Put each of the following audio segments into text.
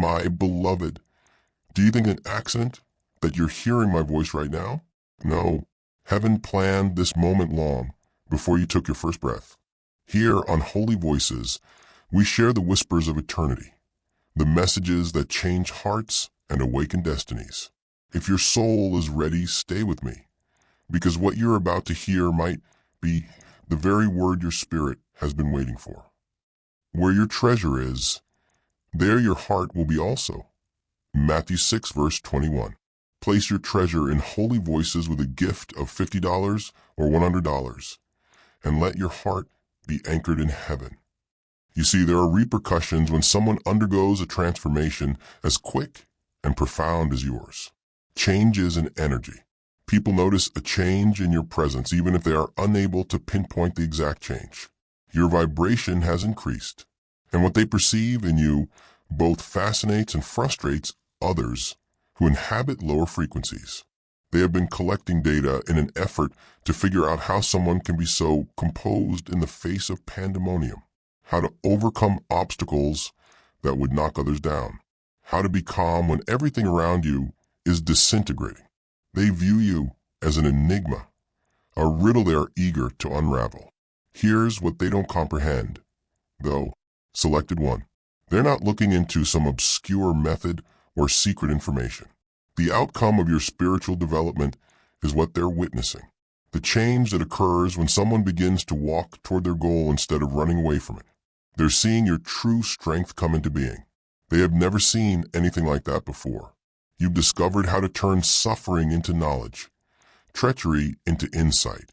my beloved. Do you think an accident that you're hearing my voice right now? No. Heaven planned this moment long before you took your first breath. Here on Holy Voices, we share the whispers of eternity, the messages that change hearts and awaken destinies. If your soul is ready, stay with me, because what you're about to hear might be the very word your spirit has been waiting for. Where your treasure is, there your heart will be also. Matthew 6, verse 21. Place your treasure in Holy Voices with a gift of $50 or $100, and let your heart be anchored in heaven. You see, there are repercussions when someone undergoes a transformation as quick and profound as yours. Changes in energy. People notice a change in your presence even if they are unable to pinpoint the exact change. Your vibration has increased, and what they perceive in you both fascinates and frustrates others who inhabit lower frequencies. They have been collecting data in an effort to figure out how someone can be so composed in the face of pandemonium, how to overcome obstacles that would knock others down, how to be calm when everything around you is disintegrating. They view you as an enigma, a riddle they are eager to unravel. Here's what they don't comprehend, though. Selected one. They're not looking into some obscure method or secret information. The outcome of your spiritual development is what they're witnessing. The change that occurs when someone begins to walk toward their goal instead of running away from it. They're seeing your true strength come into being. They have never seen anything like that before. You've discovered how to turn suffering into knowledge, treachery into insight,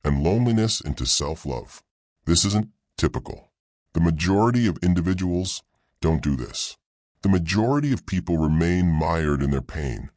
and loneliness into self-love. This isn't typical. The majority of individuals don't do this. The majority of people remain mired in their pain,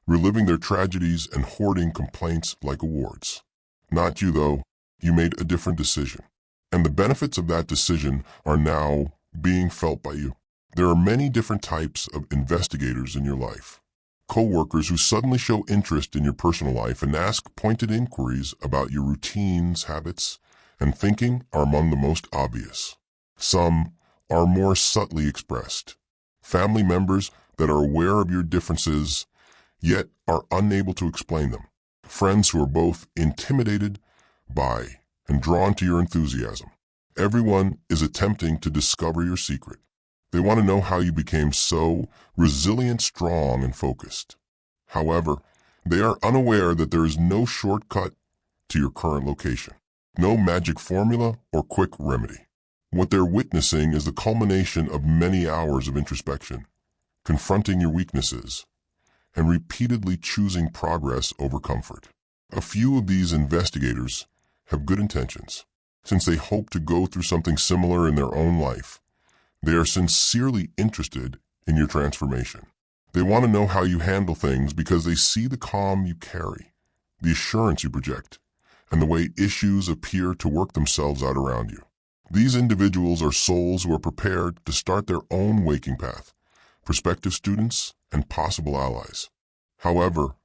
reliving their tragedies and hoarding complaints like awards. Not you, though. You made a different decision, and the benefits of that decision are now being felt by you. There are many different types of investigators in your life. Co-workers who suddenly show interest in your personal life and ask pointed inquiries about your routines, habits, and thinking are among the most obvious. Some are more subtly expressed. Family members that are aware of your differences, yet are unable to explain them. Friends who are both intimidated by and drawn to your enthusiasm. Everyone is attempting to discover your secret. They want to know how you became so resilient, strong, and focused. However, they are unaware that there is no shortcut to your current location, no magic formula or quick remedy. What they're witnessing is the culmination of many hours of introspection, confronting your weaknesses, and repeatedly choosing progress over comfort. A few of these investigators have good intentions. Since they hope to go through something similar in their own life, they are sincerely interested in your transformation. They want to know how you handle things because they see the calm you carry, the assurance you project, and the way issues appear to work themselves out around you. These individuals are souls who are prepared to start their own waking path, prospective students and possible allies. However,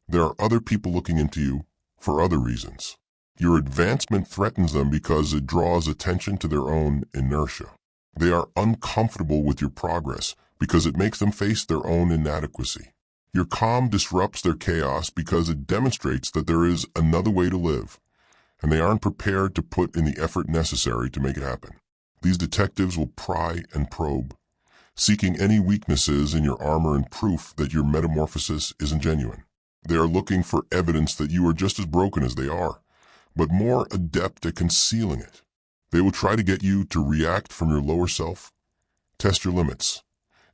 there are other people looking into you for other reasons. Your advancement threatens them because it draws attention to their own inertia. They are uncomfortable with your progress because it makes them face their own inadequacy. Your calm disrupts their chaos because it demonstrates that there is another way to live, and they aren't prepared to put in the effort necessary to make it happen. These detectives will pry and probe, seeking any weaknesses in your armor and proof that your metamorphosis isn't genuine. They are looking for evidence that you are just as broken as they are, but more adept at concealing it. They will try to get you to react from your lower self, test your limits,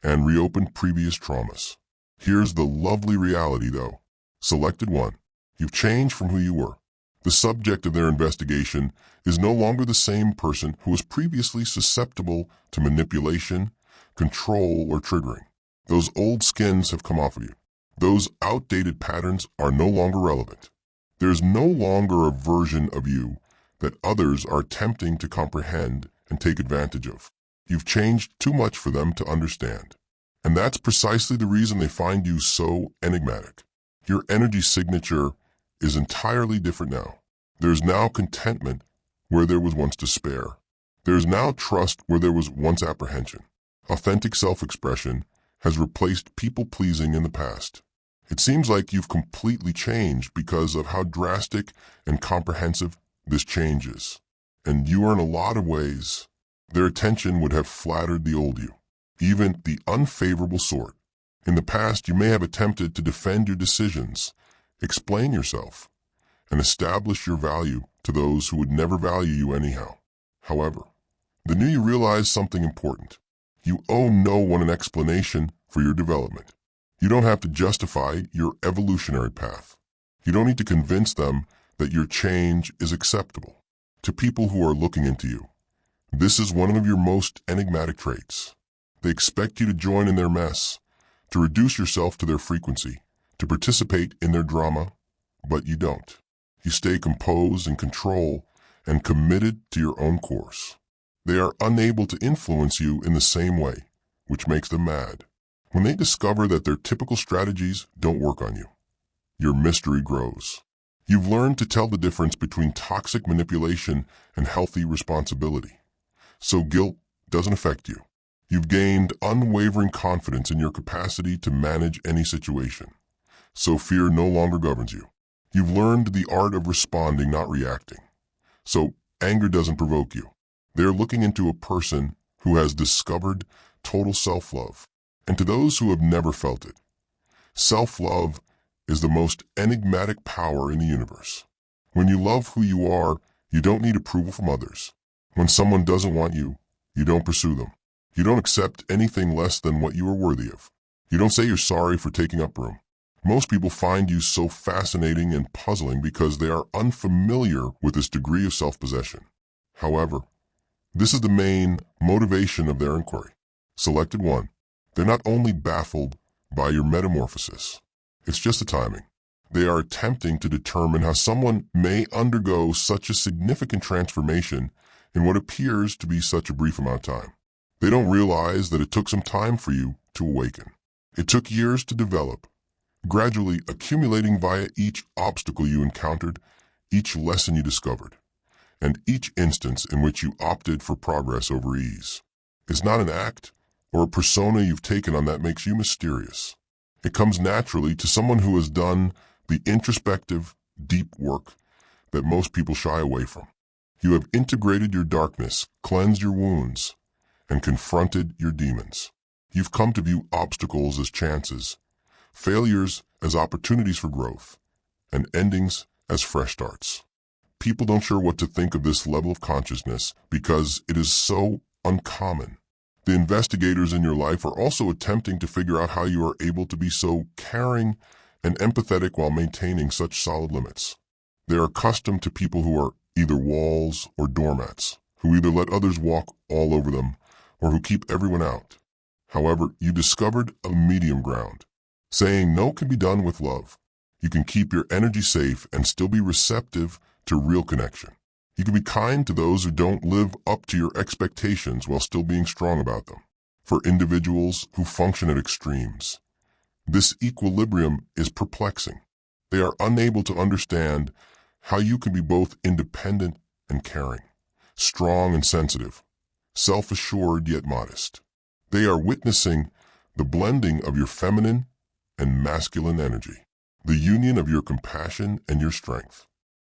and reopen previous traumas. Here's the lovely reality, though. Selected one. You've changed from who you were. The subject of their investigation is no longer the same person who was previously susceptible to manipulation, control, or triggering. Those old skins have come off of you. Those outdated patterns are no longer relevant. There's no longer a version of you that others are attempting to comprehend and take advantage of. You've changed too much for them to understand. And that's precisely the reason they find you so enigmatic. Your energy signature is entirely different now. There's now contentment where there was once despair. There's now trust where there was once apprehension. Authentic self-expression has replaced people-pleasing in the past. It seems like you've completely changed because of how drastic and comprehensive this change is. And you are in a lot of ways. Their attention would have flattered the old you, even the unfavorable sort. In the past, you may have attempted to defend your decisions, explain yourself, and establish your value to those who would never value you anyhow. However, the new you realized something important. You owe no one an explanation for your development. You don't have to justify your evolutionary path. You don't need to convince them that your change is acceptable. To people who are looking into you, this is one of your most enigmatic traits. They expect you to join in their mess, to reduce yourself to their frequency, to participate in their drama, but you don't. You stay composed, in control, and committed to your own course. They are unable to influence you in the same way, which makes them mad. When they discover that their typical strategies don't work on you, your mystery grows. You've learned to tell the difference between toxic manipulation and healthy responsibility. So guilt doesn't affect you. You've gained unwavering confidence in your capacity to manage any situation. So fear no longer governs you. You've learned the art of responding, not reacting. So anger doesn't provoke you. They're looking into a person who has discovered total self-love. And to those who have never felt it, self-love is the most enigmatic power in the universe. When you love who you are, you don't need approval from others. When someone doesn't want you, you don't pursue them. You don't accept anything less than what you are worthy of. You don't say you're sorry for taking up room. Most people find you so fascinating and puzzling because they are unfamiliar with this degree of self-possession. However, this is the main motivation of their inquiry. Selected one. They're not only baffled by your metamorphosis, it's just the timing. They are attempting to determine how someone may undergo such a significant transformation in what appears to be such a brief amount of time. They don't realize that it took some time for you to awaken. It took years to develop, gradually accumulating via each obstacle you encountered, each lesson you discovered, and each instance in which you opted for progress over ease. It's not an act or a persona you've taken on that makes you mysterious. It comes naturally to someone who has done the introspective, deep work that most people shy away from. You have integrated your darkness, cleansed your wounds, and confronted your demons. You've come to view obstacles as chances, failures as opportunities for growth, and endings as fresh starts. People don't sure what to think of this level of consciousness because it is so uncommon. The investigators in your life are also attempting to figure out how you are able to be so caring and empathetic while maintaining such solid limits. They are accustomed to people who are either walls or doormats, who either let others walk all over them or who keep everyone out. However, you discovered a medium ground. Saying no can be done with love. You can keep your energy safe and still be receptive to real connection. You can be kind to those who don't live up to your expectations while still being strong about them. For individuals who function at extremes, this equilibrium is perplexing. They are unable to understand how you can be both independent and caring, strong and sensitive, self-assured yet modest. They are witnessing the blending of your feminine and masculine energy, the union of your compassion and your strength.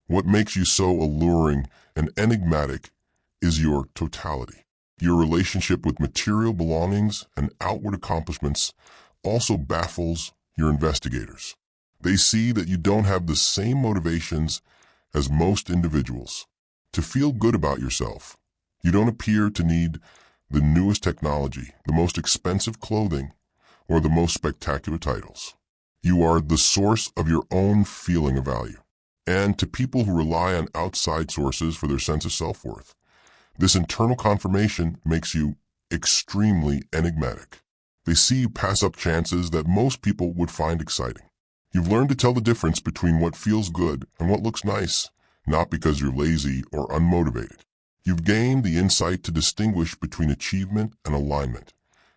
What makes you so alluring and enigmatic is your totality. Your relationship with material belongings and outward accomplishments also baffles your investigators. They see that you don't have the same motivations as most individuals. To feel good about yourself, you don't appear to need the newest technology, the most expensive clothing, or the most spectacular titles. You are the source of your own feeling of value. And to people who rely on outside sources for their sense of self-worth, this internal confirmation makes you extremely enigmatic. They see you pass up chances that most people would find exciting. You've learned to tell the difference between what feels good and what looks nice, not because you're lazy or unmotivated. You've gained the insight to distinguish between achievement and alignment,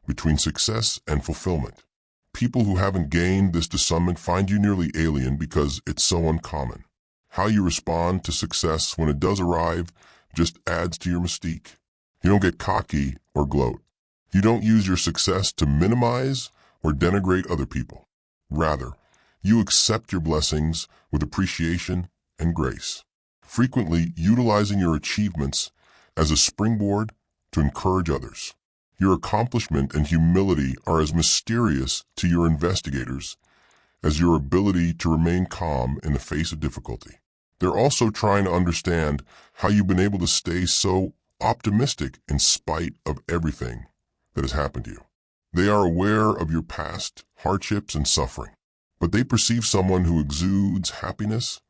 between success and fulfillment. People who haven't gained this discernment find you nearly alien because it's so uncommon. How you respond to success when it does arrive just adds to your mystique. You don't get cocky or gloat. You don't use your success to minimize or denigrate other people. Rather, you accept your blessings with appreciation and grace, frequently utilizing your achievements as a springboard to encourage others. Your accomplishment and humility are as mysterious to your investigators as your ability to remain calm in the face of difficulty. They're also trying to understand how you've been able to stay so optimistic in spite of everything that has happened to you. They are aware of your past hardships and suffering, but they perceive someone who exudes happiness,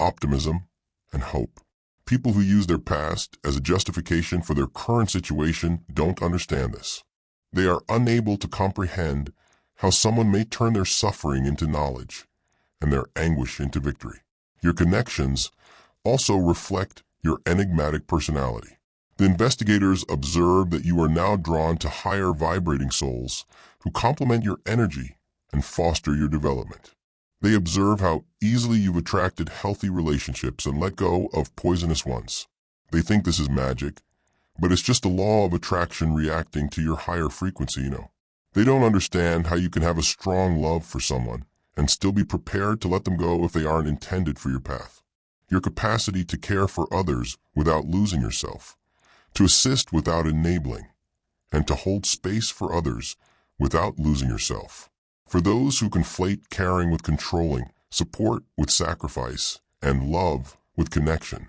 optimism, and hope. People who use their past as a justification for their current situation don't understand this. They are unable to comprehend how someone may turn their suffering into knowledge and their anguish into victory. Your connections also reflect your enigmatic personality. The investigators observe that you are now drawn to higher vibrating souls who complement your energy and foster your development. They observe how easily you've attracted healthy relationships and let go of poisonous ones. They think this is magic, but it's just the law of attraction reacting to your higher frequency, They don't understand how you can have a strong love for someone and still be prepared to let them go if they aren't intended for your path. Your capacity to care for others without losing yourself, to assist without enabling, and to hold space for others without losing yourself. For those who conflate caring with controlling, support with sacrifice, and love with connection,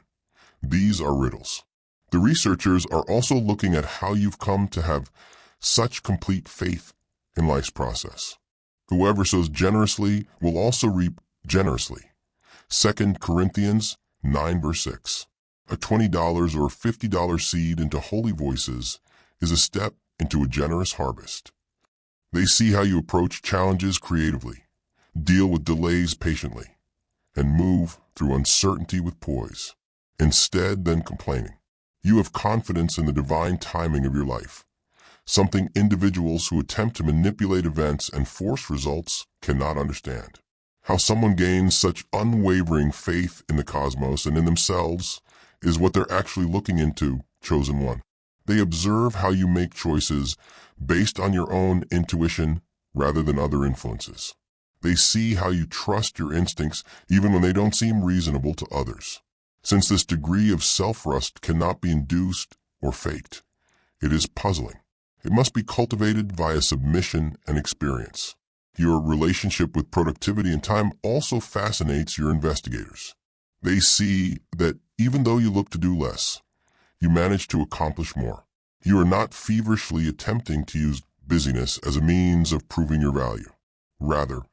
these are riddles. The researchers are also looking at how you've come to have such complete faith in life's process. Whoever sows generously will also reap generously. 2 Corinthians 9 verse 6. A $20 or $50 seed into holy voices is a step into a generous harvest. They see how you approach challenges creatively, deal with delays patiently, and move through uncertainty with poise. Instead than complaining, you have confidence in the divine timing of your life, something individuals who attempt to manipulate events and force results cannot understand. How someone gains such unwavering faith in the cosmos and in themselves is what they're actually looking into, chosen one. They observe how you make choices based on your own intuition rather than other influences. They see how you trust your instincts even when they don't seem reasonable to others. Since this degree of self-trust cannot be induced or faked, it is puzzling. It must be cultivated via submission and experience. Your relationship with productivity and time also fascinates your investigators. They see that even though you look to do less, you manage to accomplish more. You are not feverishly attempting to use busyness as a means of proving your value. Rather,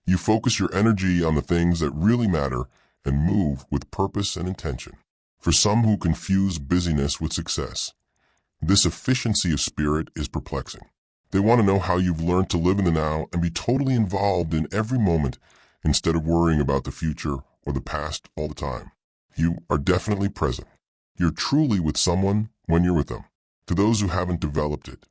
you focus your energy on the things that really matter and move with purpose and intention. For some who confuse busyness with success, this efficiency of spirit is perplexing. They want to know how you've learned to live in the now and be totally involved in every moment instead of worrying about the future or the past all the time. You are definitely present. You're truly with someone when you're with them. To those who haven't developed it,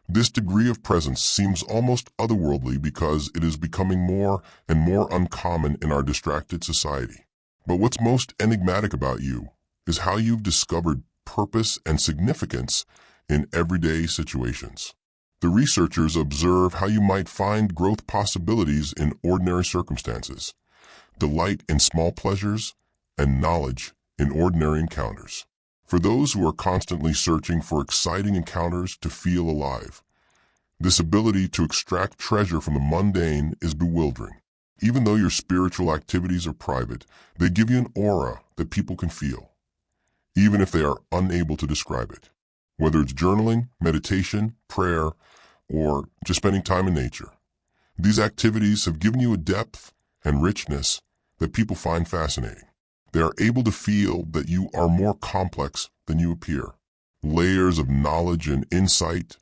this degree of presence seems almost otherworldly because it is becoming more and more uncommon in our distracted society. But what's most enigmatic about you is how you've discovered purpose and significance in everyday situations. The researchers observe how you might find growth possibilities in ordinary circumstances, delight in small pleasures, and knowledge in ordinary encounters. For those who are constantly searching for exciting encounters to feel alive, this ability to extract treasure from the mundane is bewildering. Even though your spiritual activities are private, they give you an aura that people can feel, even if they are unable to describe it. Whether it's journaling, meditation, prayer, or just spending time in nature, these activities have given you a depth and richness that people find fascinating. They are able to feel that you are more complex than you appear, layers of knowledge and insight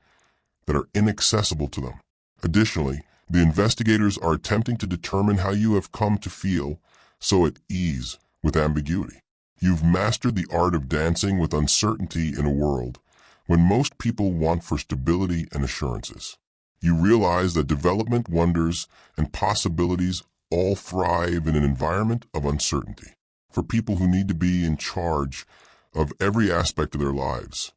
that are inaccessible to them. Additionally, the investigators are attempting to determine how you have come to feel so at ease with ambiguity. You've mastered the art of dancing with uncertainty in a world when most people want for stability and assurances. You realize that development, wonders, and possibilities all thrive in an environment of uncertainty. For people who need to be in charge of every aspect of their lives,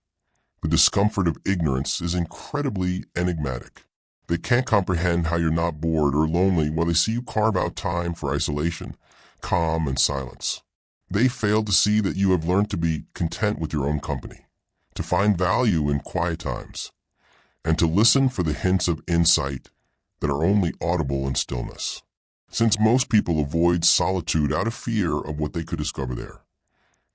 The discomfort of ignorance is incredibly enigmatic. They can't comprehend how you're not bored or lonely while they see you carve out time for isolation, calm, and silence. They fail to see that you have learned to be content with your own company, to find value in quiet times, and to listen for the hints of insight that are only audible in stillness. Since most people avoid solitude out of fear of what they could discover there,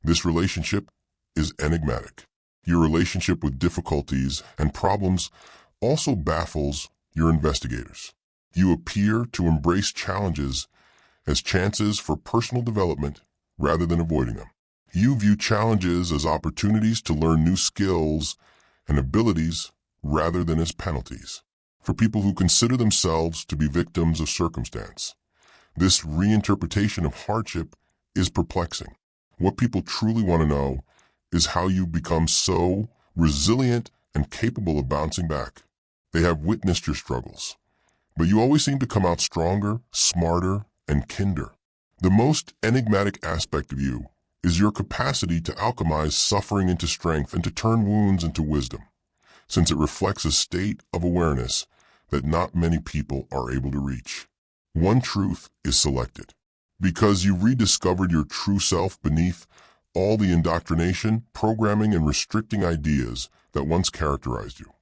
this relationship is enigmatic. Your relationship with difficulties and problems also baffles your investigators. You appear to embrace challenges as chances for personal development rather than avoiding them. You view challenges as opportunities to learn new skills and abilities rather than as penalties. For people who consider themselves to be victims of circumstance, this reinterpretation of hardship is perplexing. What people truly want to know is how you become so resilient and capable of bouncing back. They have witnessed your struggles, but you always seem to come out stronger, smarter, and kinder. The most enigmatic aspect of you is your capacity to alchemize suffering into strength and to turn wounds into wisdom, since it reflects a state of awareness that not many people are able to reach. One truth is selected. Because you rediscovered your true self beneath all the indoctrination, programming, and restricting ideas that once characterized you.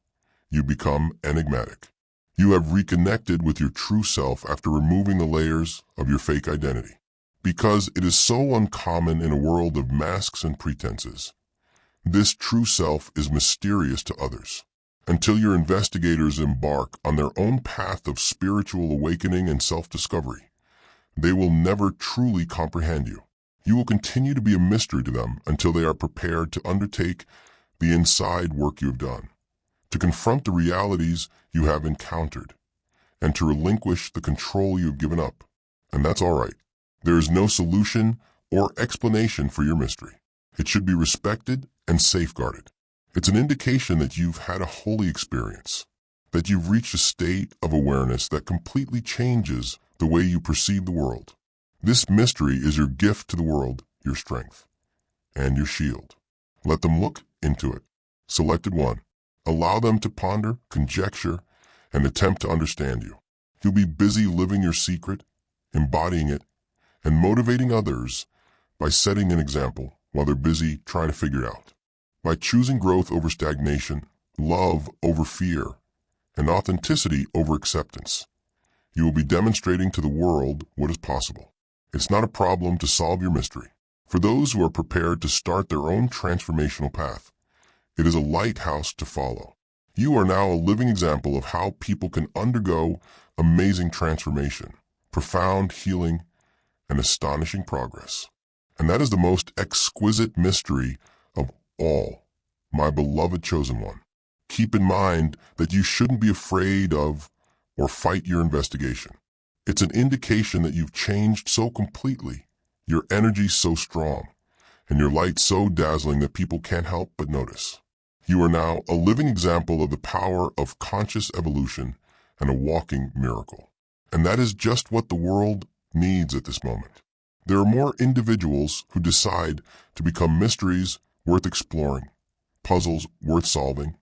You become enigmatic. You have reconnected with your true self after removing the layers of your fake identity. Because it is so uncommon in a world of masks and pretenses, this true self is mysterious to others. Until your investigators embark on their own path of spiritual awakening and self-discovery, they will never truly comprehend you. You will continue to be a mystery to them until they are prepared to undertake the inside work you have done, to confront the realities you have encountered, and to relinquish the control you have given up. And that's all right. There is no solution or explanation for your mystery. It should be respected and safeguarded. It's an indication that you've had a holy experience, that you've reached a state of awareness that completely changes the way you perceive the world. This mystery is your gift to the world, your strength, and your shield. Let them look into it. Selected one. Allow them to ponder, conjecture, and attempt to understand you. You'll be busy living your secret, embodying it, and motivating others by setting an example while they're busy trying to figure it out. By choosing growth over stagnation, love over fear, and authenticity over acceptance, you will be demonstrating to the world what is possible. It's not a problem to solve your mystery. For those who are prepared to start their own transformational path, it is a lighthouse to follow. You are now a living example of how people can undergo amazing transformation, profound healing, and astonishing progress. And that is the most exquisite mystery of all, my beloved chosen one. Keep in mind that you shouldn't be afraid of or fight your investigation. It's an indication that you've changed so completely, your energy so strong, and your light so dazzling that people can't help but notice. You are now a living example of the power of conscious evolution and a walking miracle. And that is just what the world needs at this moment. There are more individuals who decide to become mysteries worth exploring, puzzles worth solving,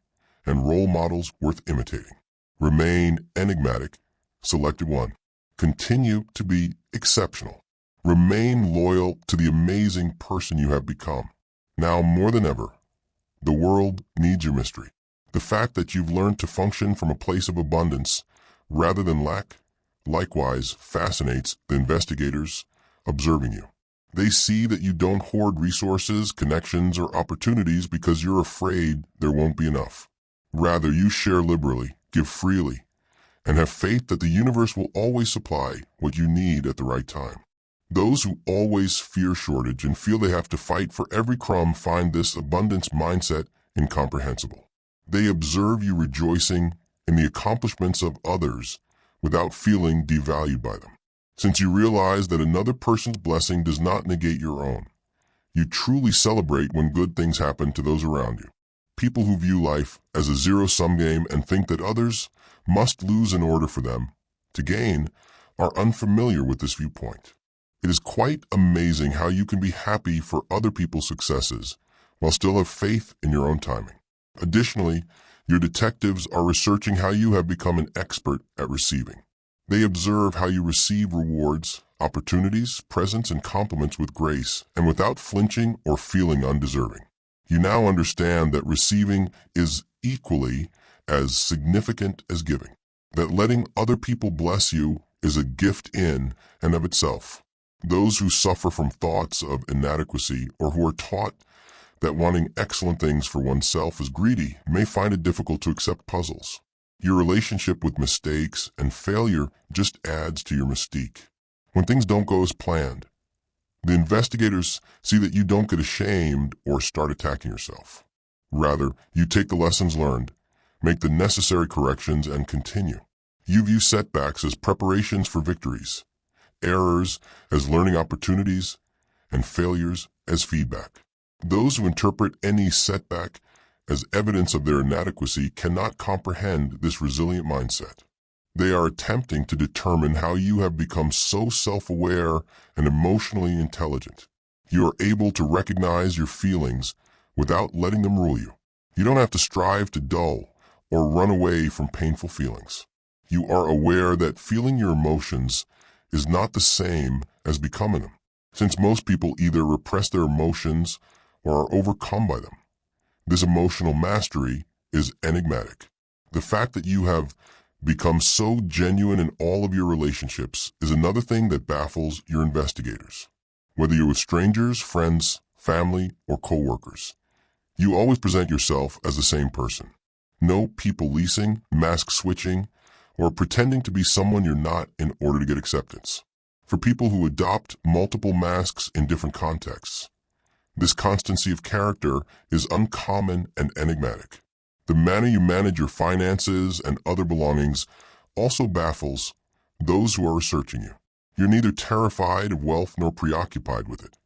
and role models worth imitating. Remain enigmatic, selected one. Continue to be exceptional. Remain loyal to the amazing person you have become. Now more than ever, the world needs your mystery. The fact that you've learned to function from a place of abundance rather than lack likewise fascinates the investigators observing you. They see that you don't hoard resources, connections, or opportunities because you're afraid there won't be enough. Rather, you share liberally, give freely, and have faith that the universe will always supply what you need at the right time. Those who always fear shortage and feel they have to fight for every crumb find this abundance mindset incomprehensible. They observe you rejoicing in the accomplishments of others without feeling devalued by them. Since you realize that another person's blessing does not negate your own, you truly celebrate when good things happen to those around you. People who view life as a zero-sum game and think that others must lose in order for them to gain are unfamiliar with this viewpoint. It is quite amazing how you can be happy for other people's successes while still have faith in your own timing. Additionally, your detectives are researching how you have become an expert at receiving. They observe how you receive rewards, opportunities, presents, and compliments with grace and without flinching or feeling undeserving. You now understand that receiving is equally as significant as giving, that letting other people bless you is a gift in and of itself. Those who suffer from thoughts of inadequacy or who are taught that wanting excellent things for oneself is greedy may find it difficult to accept puzzles. Your relationship with mistakes and failure just adds to your mystique. When things don't go as planned, the investigators see that you don't get ashamed or start attacking yourself. Rather, you take the lessons learned, make the necessary corrections, and continue. You view setbacks as preparations for victories, errors as learning opportunities, and failures as feedback. Those who interpret any setback as evidence of their inadequacy cannot comprehend this resilient mindset. They are attempting to determine how you have become so self-aware and emotionally intelligent. You are able to recognize your feelings without letting them rule you. You don't have to strive to dull or run away from painful feelings. You are aware that feeling your emotions is not the same as becoming them, since most people either repress their emotions or are overcome by them. This emotional mastery is enigmatic. The fact that you have become so genuine in all of your relationships is another thing that baffles your investigators. Whether you're with strangers, friends, family, or co-workers, you always present yourself as the same person. No people leasing, mask switching, or pretending to be someone you're not in order to get acceptance. For people who adopt multiple masks in different contexts, this constancy of character is uncommon and enigmatic. The manner you manage your finances and other belongings also baffles those who are researching you. You're neither terrified of wealth nor preoccupied with it,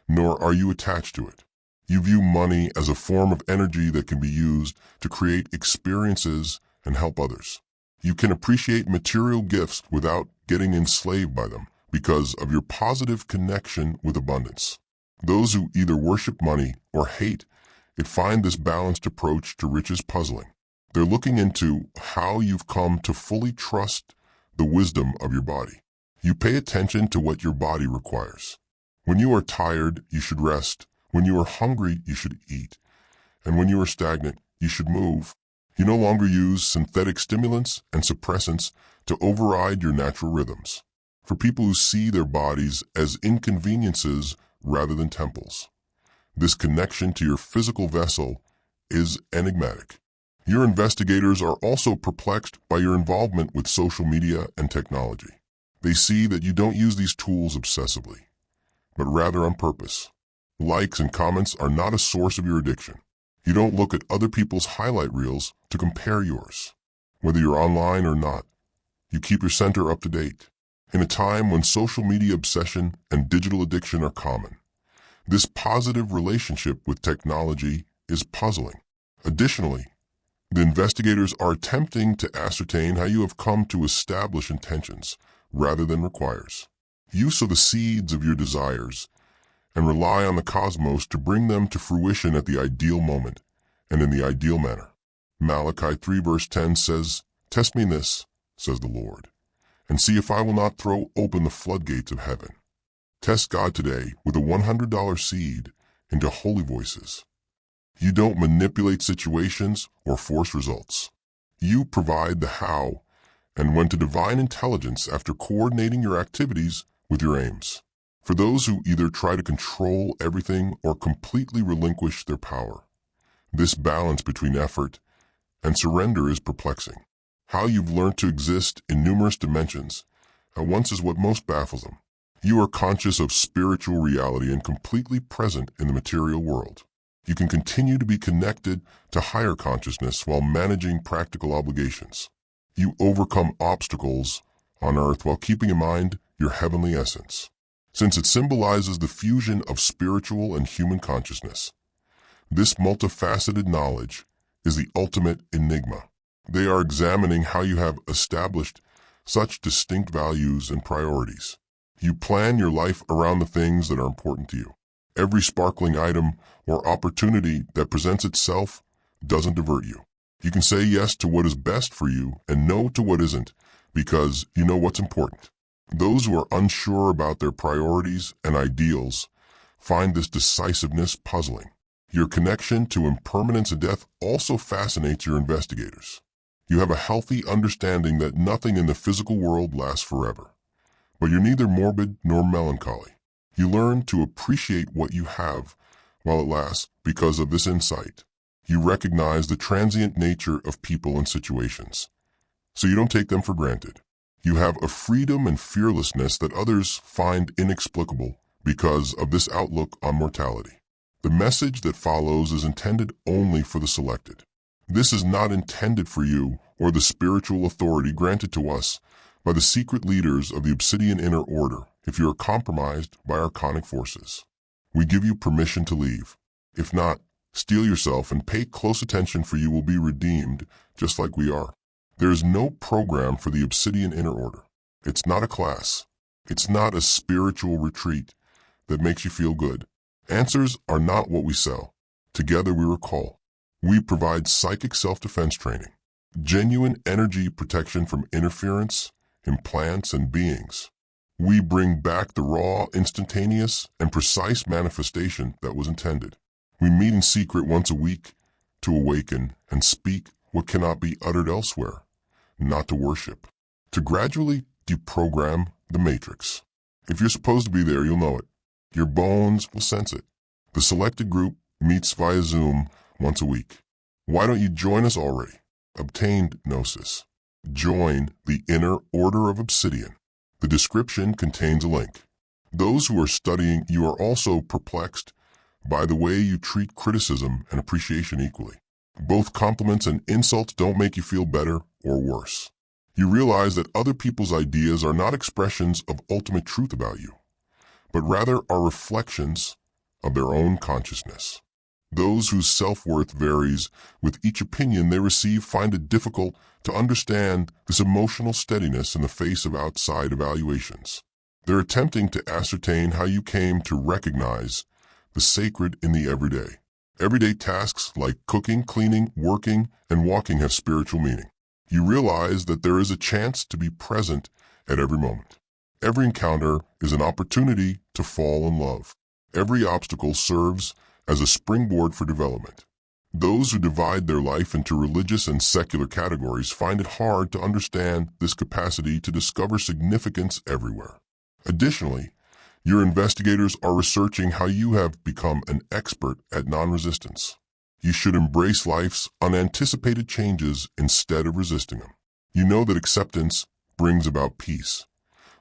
nor are you attached to it. You view money as a form of energy that can be used to create experiences and help others. You can appreciate material gifts without getting enslaved by them because of your positive connection with abundance. Those who either worship money or hate it find this balanced approach to riches puzzling. They're looking into how you've come to fully trust the wisdom of your body. You pay attention to what your body requires. When you are tired, you should rest. When you are hungry, you should eat. And when you are stagnant, you should move. You no longer use synthetic stimulants and suppressants to override your natural rhythms. For people who see their bodies as inconveniences rather than temples, this connection to your physical vessel is enigmatic. Your investigators are also perplexed by your involvement with social media and technology. They see that you don't use these tools obsessively, but rather on purpose. Likes and comments are not a source of your addiction. You don't look at other people's highlight reels to compare yours. Whether you're online or not, you keep your center up to date. In a time when social media obsession and digital addiction are common, this positive relationship with technology is puzzling. Additionally, the investigators are attempting to ascertain how you have come to establish intentions rather than requires. You sow the seeds of your desires and rely on the cosmos to bring them to fruition at the ideal moment and in the ideal manner. Malachi 3 verse 10 says, "Test me in this, says the Lord, and see if I will not throw open the floodgates of heaven." Test God today with a $100 seed into holy voices. You don't manipulate situations or force results. You provide the how and when to divine intelligence after coordinating your activities with your aims. For those who either try to control everything or completely relinquish their power, this balance between effort and surrender is perplexing. How you've learned to exist in numerous dimensions at once is what most baffles them. You are conscious of spiritual reality and completely present in the material world. You can continue to be connected to higher consciousness while managing practical obligations. You overcome obstacles on earth while keeping in mind your heavenly essence. Since it symbolizes the fusion of spiritual and human consciousness, this multifaceted knowledge is the ultimate enigma. They are examining how you have established such distinct values and priorities. You plan your life around the things that are important to you. Every sparkling item or opportunity that presents itself doesn't divert you. You can say yes to what is best for you and no to what isn't, because you know what's important. Those who are unsure about their priorities and ideals find this decisiveness puzzling. Your connection to impermanence and death also fascinates your investigators. You have a healthy understanding that nothing in the physical world lasts forever. But you're neither morbid nor melancholy. You learn to appreciate what you have while it lasts because of this insight. You recognize the transient nature of people and situations, so you don't take them for granted. You have a freedom and fearlessness that others find inexplicable because of this outlook on mortality. The message that follows is intended only for the selected. This is not intended for you or the spiritual authority granted to us by the secret leaders of the Obsidian Inner Order if you are compromised by archonic forces. We give you permission to leave. If not, steel yourself and pay close attention, for you will be redeemed just like we are. There is no program for the Obsidian Inner Order. It's not a class. It's not a spiritual retreat that makes you feel good. Answers are not what we sell. Together we recall. We provide psychic self-defense training, genuine energy protection from interference, implants, and beings. We bring back the raw, instantaneous, and precise manifestation that was intended. We meet in secret once a week to awaken and speak what cannot be uttered elsewhere, not to worship, to gradually deprogram the matrix. If you're supposed to be there, you'll know it. Your bones will sense it. The selected group meets via Zoom once a week. Why don't you join us already? Obtain Gnosis. Join the Inner Order of Obsidian. The description contains a link. Those who are studying you are also perplexed by the way you treat criticism and appreciation equally. Both compliments and insults don't make you feel better or worse. You realize that other people's ideas are not expressions of ultimate truth about you, but rather are reflections of their own consciousness. Those whose self-worth varies with each opinion they receive find it difficult to understand this emotional steadiness in the face of outside evaluations. They're attempting to ascertain how you came to recognize the sacred in the everyday. Everyday tasks like cooking, cleaning, working, and walking have spiritual meaning. You realize that there is a chance to be present at every moment. Every encounter is an opportunity to fall in love. Every obstacle serves as a springboard for development. Those who divide their life into religious and secular categories find it hard to understand this capacity to discover significance everywhere. Additionally, your investigators are researching how you have become an expert at non-resistance. You should embrace life's unanticipated changes instead of resisting them. You know that acceptance brings about peace,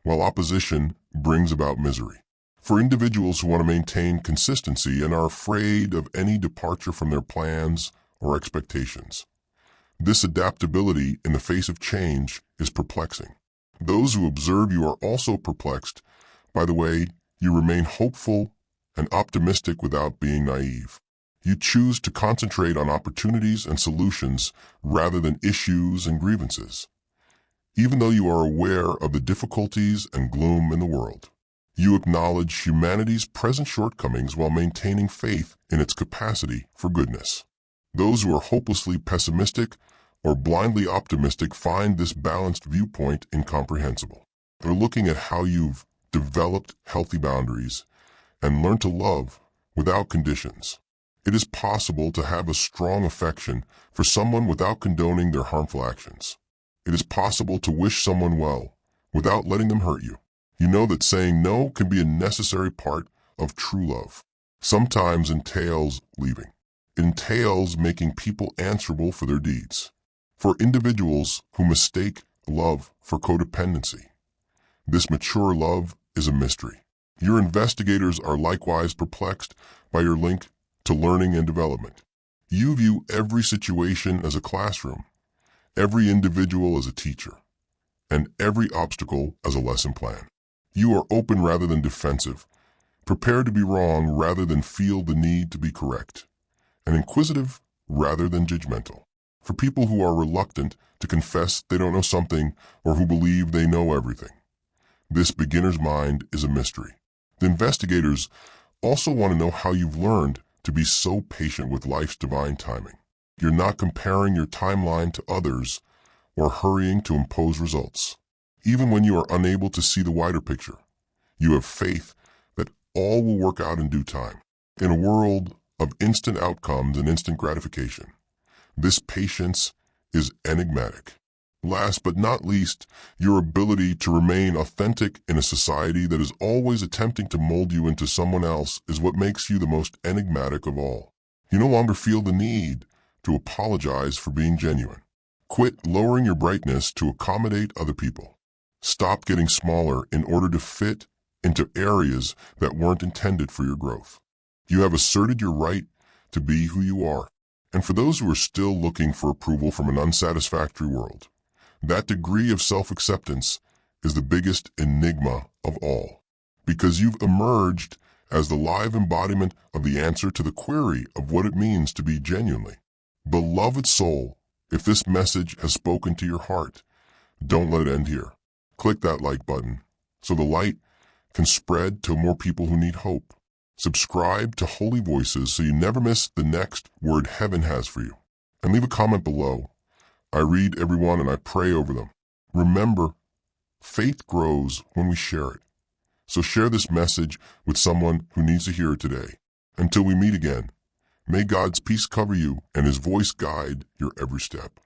while opposition brings about misery. For individuals who want to maintain consistency and are afraid of any departure from their plans or expectations, this adaptability in the face of change is perplexing. Those who observe you are also perplexed by the way you remain hopeful and optimistic without being naive. You choose to concentrate on opportunities and solutions rather than issues and grievances, even though you are aware of the difficulties and gloom in the world. You acknowledge humanity's present shortcomings while maintaining faith in its capacity for goodness. Those who are hopelessly pessimistic or blindly optimistic find this balanced viewpoint incomprehensible. They're looking at how you've developed healthy boundaries and learned to love without conditions. It is possible to have a strong affection for someone without condoning their harmful actions. It is possible to wish someone well without letting them hurt you. You know that saying no can be a necessary part of true love. Sometimes entails leaving. It entails making people answerable for their deeds. For individuals who mistake love for codependency, this mature love is a mystery. Your investigators are likewise perplexed by your link to learning and development. You view every situation as a classroom, every individual as a teacher, and every obstacle as a lesson plan. You are open rather than defensive, prepared to be wrong rather than feel the need to be correct, and inquisitive rather than judgmental. For people who are reluctant to confess they don't know something or who believe they know everything, this beginner's mind is a mystery. The investigators also want to know how you've learned to be so patient with life's divine timing. You're not comparing your timeline to others or hurrying to impose results. Even when you are unable to see the wider picture, you have faith that all will work out in due time. In a world of instant outcomes and instant gratification, this patience is enigmatic. Last but not least, your ability to remain authentic in a society that is always attempting to mold you into someone else is what makes you the most enigmatic of all. You no longer feel the need to apologize for being genuine. Quit lowering your brightness to accommodate other people. Stop getting smaller in order to fit into areas that weren't intended for your growth. You have asserted your right to be who you are. And for those who are still looking for approval from an unsatisfactory world, that degree of self-acceptance is the biggest enigma of all, because you've emerged as the live embodiment of the answer to the query of what it means to be genuinely. Beloved soul, if this message has spoken to your heart, don't let it end here. Click that like button so the light can spread to more people who need hope. Subscribe to Holy Voices so you never miss the next word heaven has for you. And leave a comment below. I read everyone and I pray over them. Remember, faith grows when we share it. So share this message with someone who needs to hear it today. Until we meet again, may God's peace cover you and His voice guide your every step.